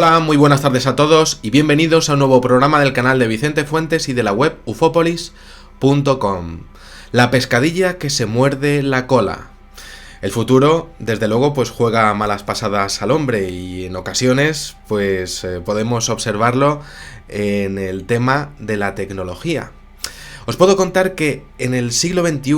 Hola, muy buenas tardes a todos y bienvenidos a un nuevo programa del canal de Vicente Fuentes y de la web ufopolis.com. La pescadilla que se muerde la cola. El futuro, desde luego, pues juega malas pasadas al hombre y en ocasiones, pues podemos observarlo en el tema de la tecnología. Os puedo contar que en el siglo XXI,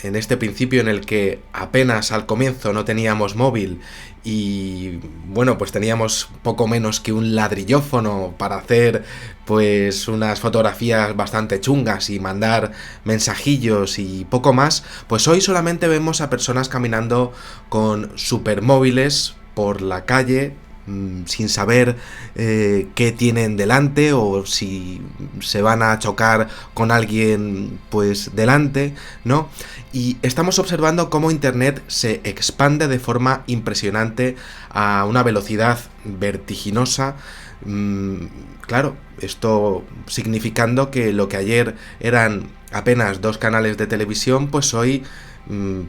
en este principio en el que apenas al comienzo no teníamos móvil y bueno, pues teníamos poco menos que un ladrillófono para hacer pues unas fotografías bastante chungas y mandar mensajillos y poco más, pues hoy solamente vemos a personas caminando con supermóviles por la calle sin saber qué tienen delante o si se van a chocar con alguien pues delante, ¿no? Y estamos observando cómo Internet se expande de forma impresionante a una velocidad vertiginosa. Claro, esto significando que lo que ayer eran apenas 2 canales de televisión, pues hoy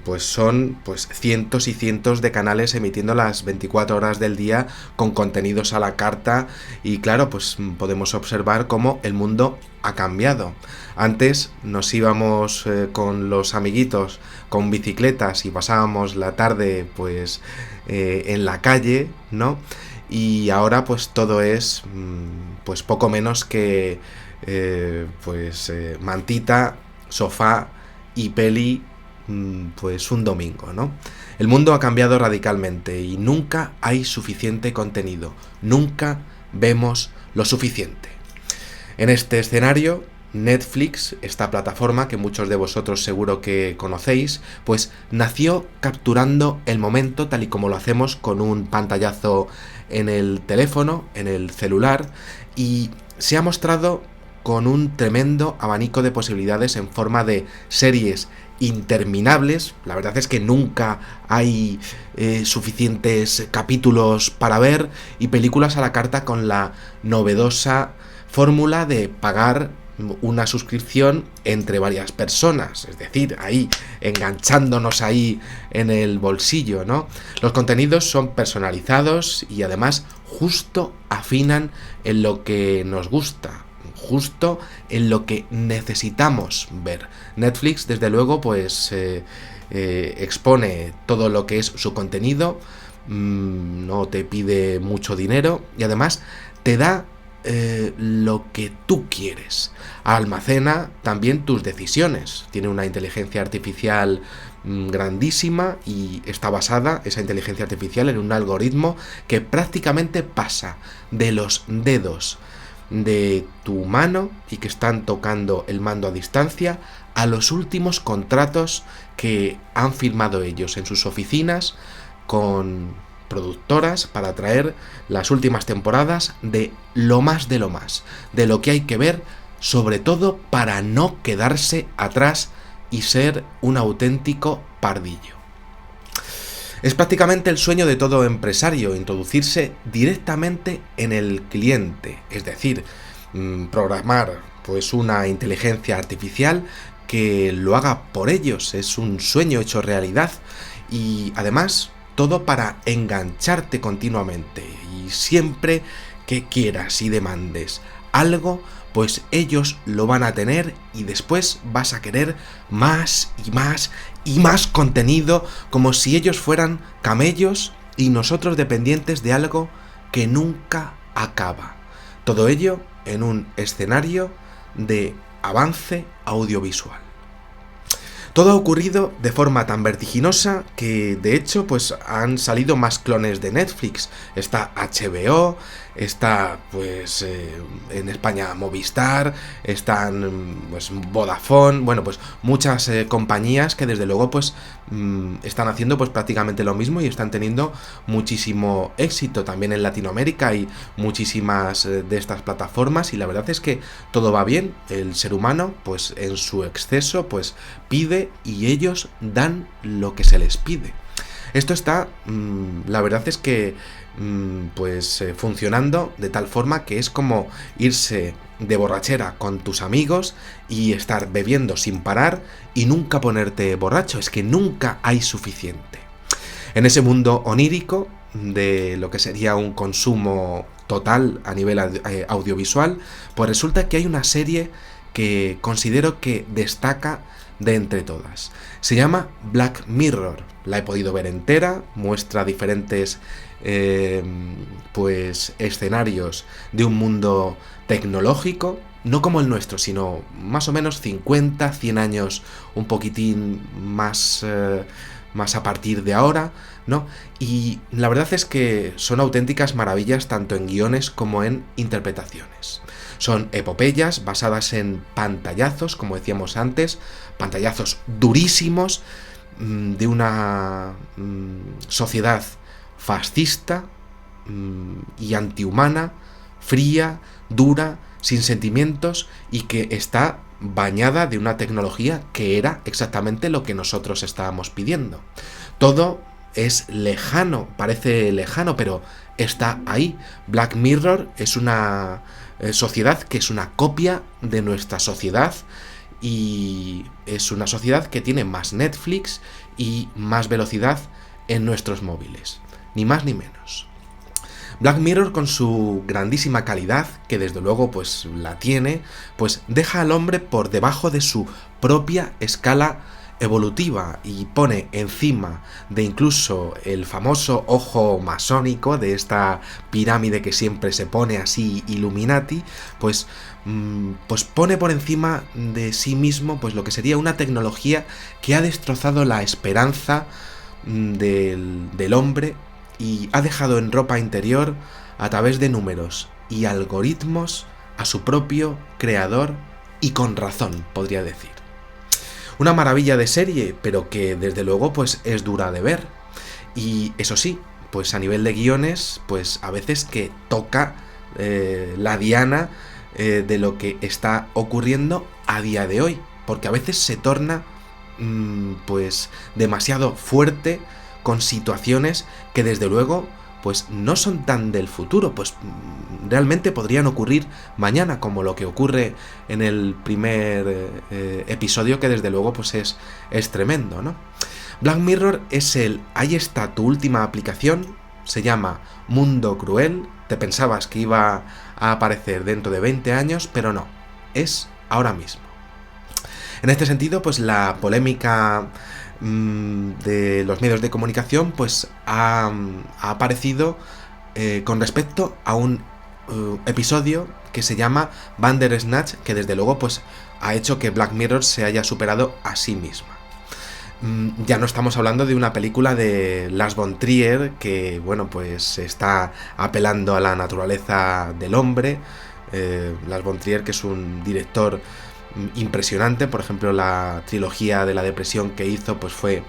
pues son pues cientos y cientos de canales emitiendo las 24 horas del día con contenidos a la carta y claro, pues podemos observar cómo el mundo ha cambiado. Antes nos íbamos con los amiguitos con bicicletas y pasábamos la tarde pues en la calle, ¿no? Y ahora pues todo es pues poco menos que mantita, sofá y peli pues un domingo, ¿no? El mundo ha cambiado radicalmente y nunca hay suficiente contenido, nunca vemos lo suficiente. En este escenario, Netflix, esta plataforma que muchos de vosotros seguro que conocéis, pues nació capturando el momento tal y como lo hacemos con un pantallazo en el teléfono, en el celular, y se ha mostrado con un tremendo abanico de posibilidades en forma de series interminables. La verdad es que nunca hay suficientes capítulos para ver y películas a la carta con la novedosa fórmula de pagar una suscripción entre varias personas, es decir, ahí enganchándonos ahí en el bolsillo, ¿no? Los contenidos son personalizados y además justo afinan en lo que nos gusta, justo en lo que necesitamos ver. Netflix, desde luego, pues expone todo lo que es su contenido, no te pide mucho dinero y además te da lo que tú quieres. Almacena también tus decisiones. Tiene una inteligencia artificial grandísima y está basada esa inteligencia artificial en un algoritmo que prácticamente pasa de los dedos de tu mano y que están tocando el mando a distancia a los últimos contratos que han firmado ellos en sus oficinas con productoras para traer las últimas temporadas de lo más, de lo que hay que ver, sobre todo para no quedarse atrás y ser un auténtico pardillo. Es prácticamente el sueño de todo empresario, introducirse directamente en el cliente, es decir, programar pues una inteligencia artificial que lo haga por ellos. Es un sueño hecho realidad y además todo para engancharte continuamente y siempre que quieras y demandes algo, pues ellos lo van a tener y después vas a querer más y más y más contenido, como si ellos fueran camellos y nosotros dependientes de algo que nunca acaba. Todo ello en un escenario de avance audiovisual. Todo ha ocurrido de forma tan vertiginosa que, de hecho, pues han salido más clones de Netflix. Está HBO, está, pues, en España Movistar, están, pues, Vodafone, bueno, pues, muchas compañías que, desde luego, pues, están haciendo, pues, prácticamente lo mismo y están teniendo muchísimo éxito. También en Latinoamérica hay muchísimas de estas plataformas y la verdad es que todo va bien. El ser humano, pues, en su exceso, pues, pide y ellos dan lo que se les pide. Esto está, la verdad es que funcionando de tal forma que es como irse de borrachera con tus amigos y estar bebiendo sin parar y nunca ponerte borracho. Es que nunca hay suficiente. En ese mundo onírico de lo que sería un consumo total a nivel audiovisual, pues resulta que hay una serie que considero que destaca de entre todas. Se llama Black Mirror. La he podido ver entera, muestra diferentes pues escenarios de un mundo tecnológico, no como el nuestro, sino más o menos 50, 100 años, un poquitín más a partir de ahora, ¿no? Y la verdad es que son auténticas maravillas tanto en guiones como en interpretaciones. Son epopeyas basadas en pantallazos, como decíamos antes, pantallazos durísimos de una sociedad fascista y antihumana, fría, dura, sin sentimientos y que está bañada de una tecnología que era exactamente lo que nosotros estábamos pidiendo. Todo es lejano, parece lejano, pero está ahí. Black Mirror es una sociedad que es una copia de nuestra sociedad y es una sociedad que tiene más Netflix y más velocidad en nuestros móviles, ni más ni menos. Black Mirror, con su grandísima calidad, que desde luego pues la tiene, pues deja al hombre por debajo de su propia escala evolutiva y pone encima de incluso el famoso ojo masónico de esta pirámide que siempre se pone así Illuminati, pues pone por encima de sí mismo pues lo que sería una tecnología que ha destrozado la esperanza del hombre y ha dejado en ropa interior, a través de números y algoritmos, a su propio creador, y con razón, podría decir. Una maravilla de serie, pero que desde luego pues es dura de ver. Y eso sí, pues a nivel de guiones, pues a veces que toca la diana de lo que está ocurriendo a día de hoy, porque a veces se torna pues demasiado fuerte con situaciones que desde luego pues no son tan del futuro, pues realmente podrían ocurrir mañana, como lo que ocurre en el primer episodio, que desde luego pues es tremendo, ¿no? Black Mirror es ahí está tu última aplicación, se llama Mundo Cruel, te pensabas que iba a aparecer dentro de 20 años, pero no, es ahora mismo. En este sentido, pues la polémica de los medios de comunicación pues ha aparecido con respecto a un episodio que se llama Bandersnatch, que desde luego pues ha hecho que Black Mirror se haya superado a sí misma. Ya no estamos hablando de una película de Lars von Trier que bueno pues está apelando a la naturaleza del hombre. Lars von Trier, que es un director impresionante, por ejemplo la trilogía de la depresión que hizo pues fue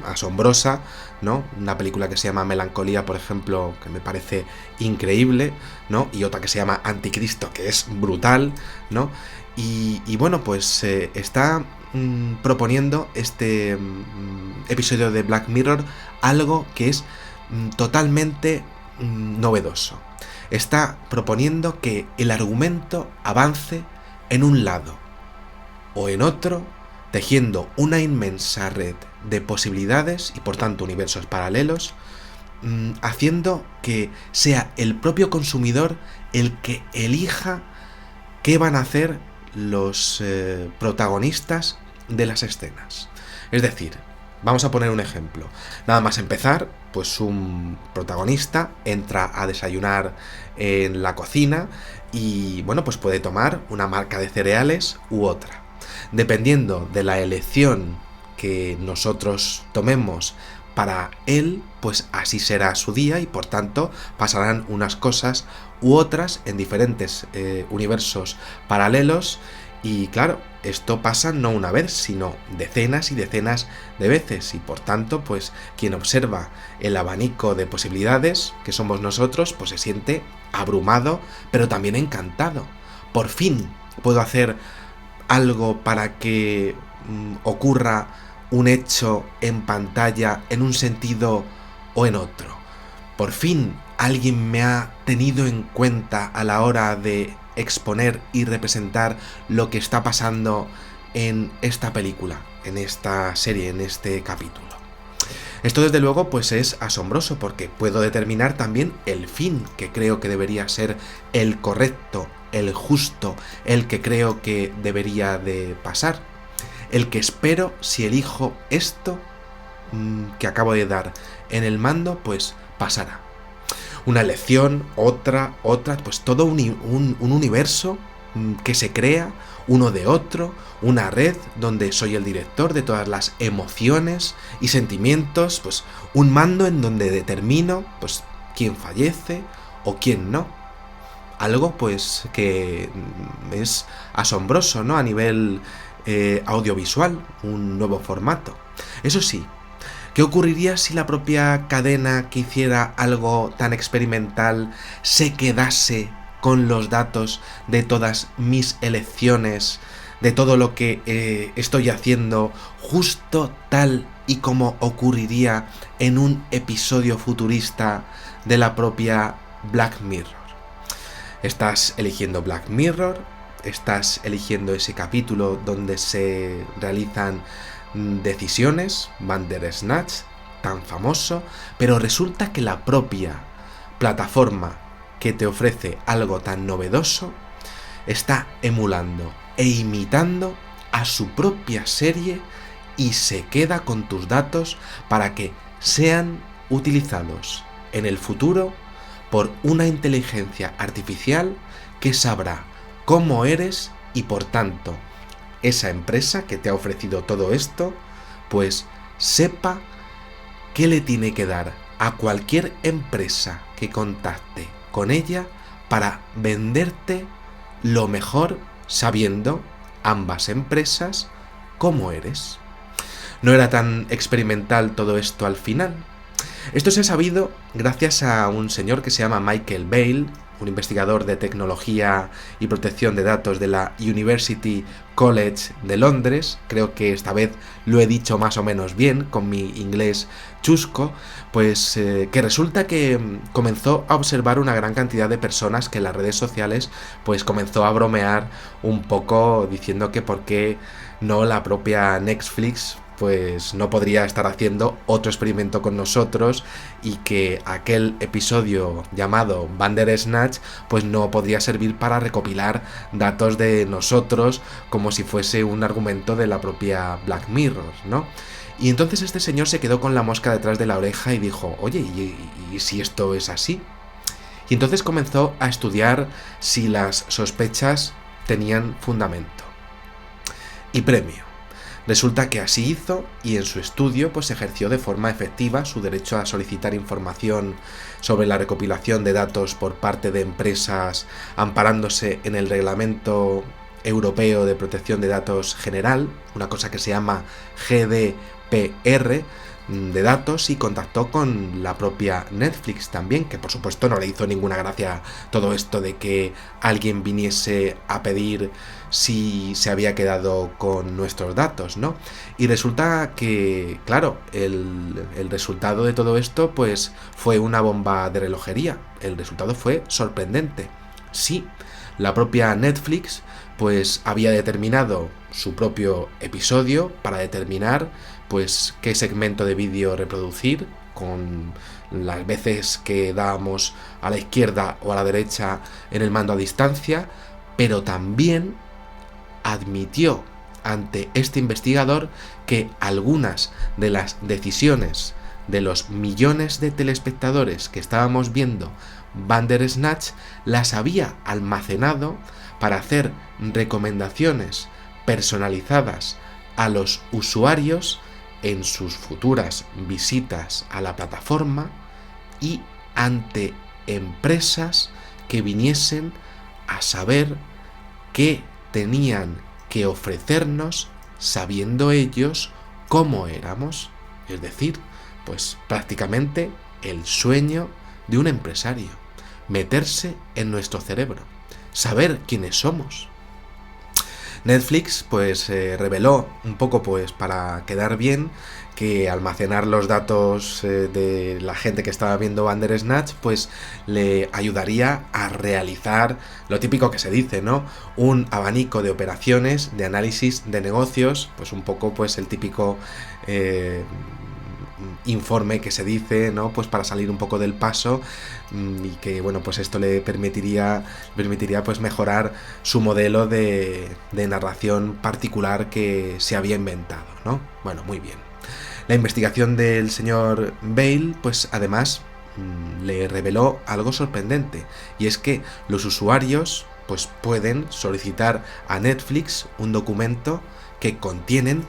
asombrosa, ¿no? Una película que se llama Melancolía, por ejemplo, que me parece increíble, ¿no? Y otra que se llama Anticristo, que es brutal, ¿no? Y bueno, pues está proponiendo este episodio de Black Mirror algo que es totalmente novedoso. Está proponiendo que el argumento avance en un lado o en otro, tejiendo una inmensa red de posibilidades y por tanto universos paralelos, haciendo que sea el propio consumidor el que elija qué van a hacer los protagonistas de las escenas. Es decir, vamos a poner un ejemplo. Nada más empezar, pues un protagonista entra a desayunar en la cocina y bueno, pues puede tomar una marca de cereales u otra. Dependiendo de la elección que nosotros tomemos para él, pues así será su día y por tanto pasarán unas cosas u otras en diferentes universos paralelos. Y claro, esto pasa no una vez, sino decenas y decenas de veces y por tanto, pues quien observa el abanico de posibilidades que somos nosotros, pues se siente abrumado, pero también encantado. Por fin puedo hacer algo para que ocurra un hecho en pantalla en un sentido o en otro. Por fin alguien me ha tenido en cuenta a la hora de exponer y representar lo que está pasando en esta película, en esta serie, en este capítulo. Esto desde luego pues es asombroso porque puedo determinar también el fin que creo que debería ser el correcto, el justo, el que creo que debería de pasar, el que espero si elijo esto que acabo de dar en el mando, pues pasará. Una elección, otra, pues todo un universo que se crea uno de otro, una red donde soy el director de todas las emociones y sentimientos, pues un mando en donde determino pues quién fallece o quién no. Algo pues que es asombroso, ¿no? A nivel audiovisual, un nuevo formato. Eso sí, ¿qué ocurriría si la propia cadena que hiciera algo tan experimental se quedase con los datos de todas mis elecciones, de todo lo que estoy haciendo, justo tal y como ocurriría en un episodio futurista de la propia Black Mirror? Estás eligiendo Black Mirror, estás eligiendo ese capítulo donde se realizan decisiones, Bandersnatch, tan famoso, pero resulta que la propia plataforma que te ofrece algo tan novedoso está emulando e imitando a su propia serie y se queda con tus datos para que sean utilizados en el futuro por una inteligencia artificial que sabrá cómo eres y por tanto esa empresa que te ha ofrecido todo esto pues sepa qué le tiene que dar a cualquier empresa que contacte con ella para venderte lo mejor, sabiendo ambas empresas cómo eres. No era tan experimental todo esto al final. Esto se ha sabido gracias a un señor que se llama Michael Bale, un investigador de tecnología y protección de datos de la University College de Londres. Creo que esta vez lo he dicho más o menos bien con mi inglés chusco, pues que resulta que comenzó a observar una gran cantidad de personas que en las redes sociales pues comenzó a bromear un poco diciendo que por qué no la propia Netflix pues no podría estar haciendo otro experimento con nosotros y que aquel episodio llamado Bandersnatch pues no podría servir para recopilar datos de nosotros como si fuese un argumento de la propia Black Mirror, ¿no? Y entonces este señor se quedó con la mosca detrás de la oreja y dijo, oye, ¿y si esto es así? Y entonces comenzó a estudiar si las sospechas tenían fundamento. Y premio. Resulta que así hizo y en su estudio pues ejerció de forma efectiva su derecho a solicitar información sobre la recopilación de datos por parte de empresas amparándose en el Reglamento Europeo de Protección de Datos General, una cosa que se llama GDPR de datos, y contactó con la propia Netflix también, que por supuesto no le hizo ninguna gracia todo esto de que alguien viniese a pedir si se había quedado con nuestros datos, ¿no? Y resulta que, claro, el resultado de todo esto pues fue una bomba de relojería. El resultado fue sorprendente. Sí, la propia Netflix pues había determinado su propio episodio para determinar pues qué segmento de vídeo reproducir con las veces que dábamos a la izquierda o a la derecha en el mando a distancia, pero también admitió ante este investigador que algunas de las decisiones de los millones de telespectadores que estábamos viendo Bandersnatch las había almacenado para hacer recomendaciones personalizadas a los usuarios en sus futuras visitas a la plataforma y ante empresas que viniesen a saber qué tenían que ofrecernos sabiendo ellos cómo éramos. Es decir, pues prácticamente el sueño de un empresario, meterse en nuestro cerebro, saber quiénes somos. Netflix pues reveló un poco pues para quedar bien que almacenar los datos de la gente que estaba viendo Bandersnatch pues le ayudaría a realizar lo típico que se dice, ¿no? Un abanico de operaciones, de análisis de negocios, pues un poco pues el típico informe que se dice, ¿no? Pues para salir un poco del paso, y que, bueno, pues esto le permitiría pues mejorar su modelo de narración particular que se había inventado, ¿no? Bueno, muy bien. La investigación del señor Bale, pues además le reveló algo sorprendente, y es que los usuarios pues pueden solicitar a Netflix un documento que contienen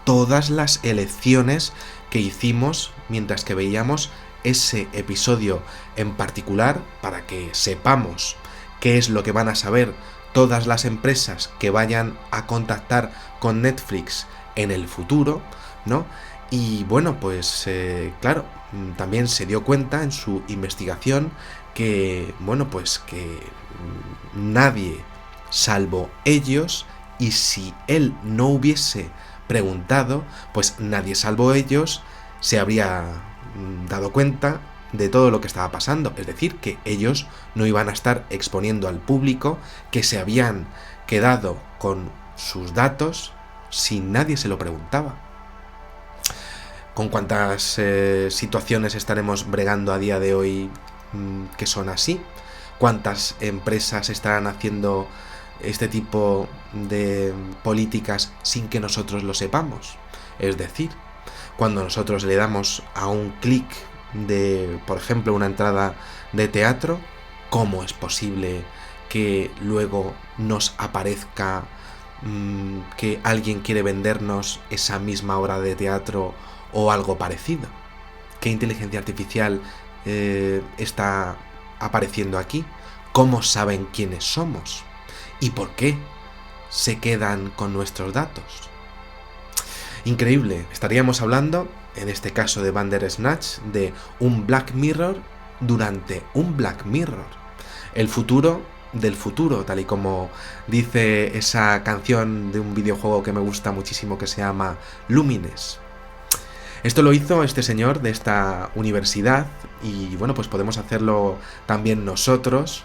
todas las elecciones que hicimos mientras que veíamos ese episodio en particular, para que sepamos qué es lo que van a saber todas las empresas que vayan a contactar con Netflix en el futuro, ¿no? Y bueno, pues claro, también se dio cuenta en su investigación que, bueno, pues que nadie salvo ellos, y si él no hubiese preguntado, pues nadie salvo ellos se habría dado cuenta de todo lo que estaba pasando. Es decir, que ellos no iban a estar exponiendo al público que se habían quedado con sus datos si nadie se lo preguntaba. ¿Con cuántas situaciones estaremos bregando a día de hoy que son así? ¿Cuántas empresas estarán haciendo este tipo de políticas sin que nosotros lo sepamos? Es decir, cuando nosotros le damos a un clic de, por ejemplo, una entrada de teatro, ¿cómo es posible que luego nos aparezca que alguien quiere vendernos esa misma obra de teatro o algo parecido? ¿Qué inteligencia artificial está apareciendo aquí? ¿Cómo saben quiénes somos? ¿Y por qué se quedan con nuestros datos? Increíble. Estaríamos hablando, en este caso de Bandersnatch, de un Black Mirror durante un Black Mirror. El futuro del futuro, tal y como dice esa canción de un videojuego que me gusta muchísimo que se llama Lumines. Esto lo hizo este señor de esta universidad, y bueno, pues podemos hacerlo también nosotros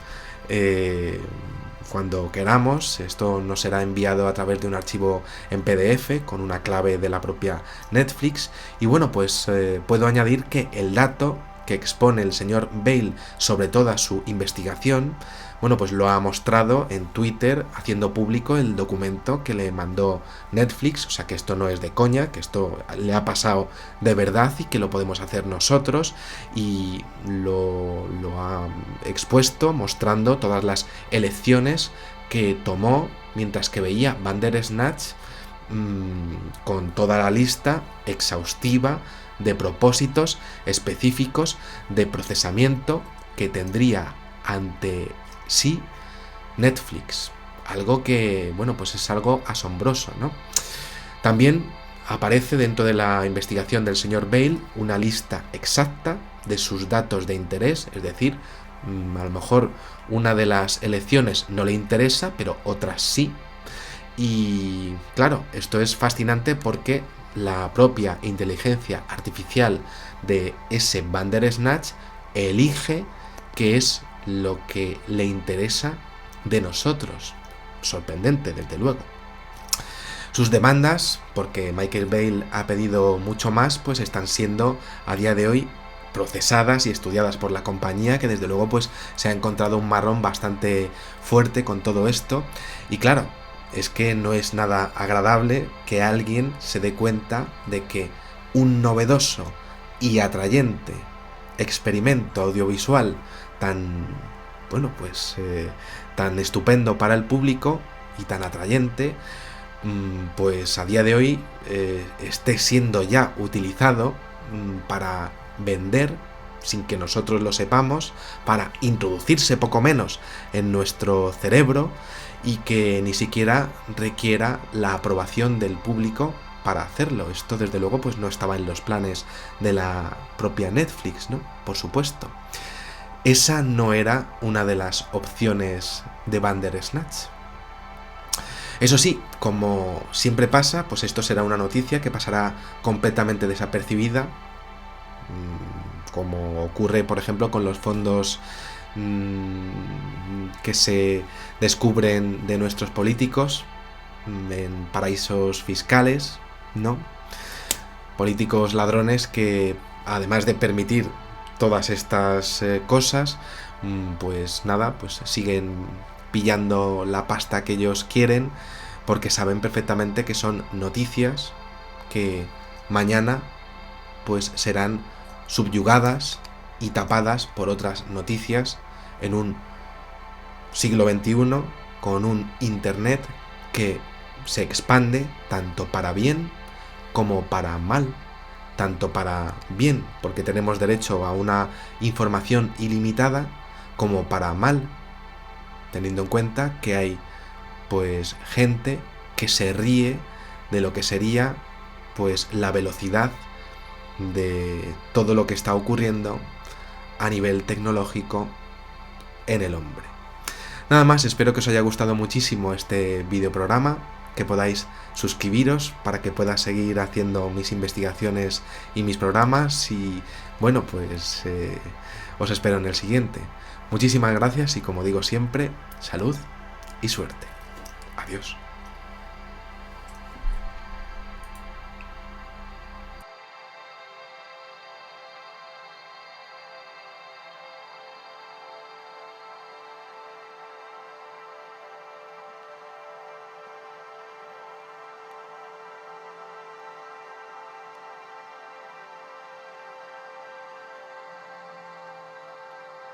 cuando queramos. Esto nos será enviado a través de un archivo en PDF con una clave de la propia Netflix, y bueno, pues puedo añadir que el dato que expone el señor Bale sobre toda su investigación, bueno, pues lo ha mostrado en Twitter, haciendo público el documento que le mandó Netflix. O sea que esto no es de coña, que esto le ha pasado de verdad y que lo podemos hacer nosotros, y lo ha expuesto mostrando todas las elecciones que tomó mientras que veía Bandersnatch, con toda la lista exhaustiva de propósitos específicos de procesamiento que tendría ante sí Netflix. Algo que, bueno, pues es algo asombroso, ¿no? También aparece dentro de la investigación del señor Bale una lista exacta de sus datos de interés, es decir, a lo mejor una de las elecciones no le interesa, pero otras sí. Y claro, esto es fascinante porque la propia inteligencia artificial de ese Bandersnatch elige qué es lo que le interesa de nosotros. Sorprendente, desde luego. Sus demandas, porque Michael Bale ha pedido mucho más, pues están siendo a día de hoy procesadas y estudiadas por la compañía, que desde luego pues se ha encontrado un marrón bastante fuerte con todo esto. Y claro, es que no es nada agradable que alguien se dé cuenta de que un novedoso y atrayente experimento audiovisual tan, bueno, pues tan estupendo para el público y tan atrayente, pues a día de hoy esté siendo ya utilizado para vender, sin que nosotros lo sepamos, para introducirse poco menos en nuestro cerebro, y que ni siquiera requiera la aprobación del público para hacerlo. Esto desde luego pues no estaba en los planes de la propia Netflix, ¿no? Por supuesto. Esa no era una de las opciones de Bandersnatch. Eso sí, como siempre pasa, pues esto será una noticia que pasará completamente desapercibida, como ocurre, por ejemplo, con los fondos que se descubren de nuestros políticos en paraísos fiscales, ¿no? políticos ladrones que, además de permitir todas estas cosas, pues nada, pues siguen pillando la pasta que ellos quieren, porque saben perfectamente que son noticias que mañana pues serán subyugadas y tapadas por otras noticias en un siglo XXI con un internet que se expande tanto para bien como para mal. Tanto para bien, porque tenemos derecho a una información ilimitada, como para mal, teniendo en cuenta que hay pues gente que se ríe de lo que sería pues la velocidad de todo lo que está ocurriendo a nivel tecnológico en el hombre. Nada más, espero que os haya gustado muchísimo este videoprograma, que podáis suscribiros para que pueda seguir haciendo mis investigaciones y mis programas, y bueno, pues os espero en el siguiente. Muchísimas gracias y, como digo siempre, salud y suerte. Adiós.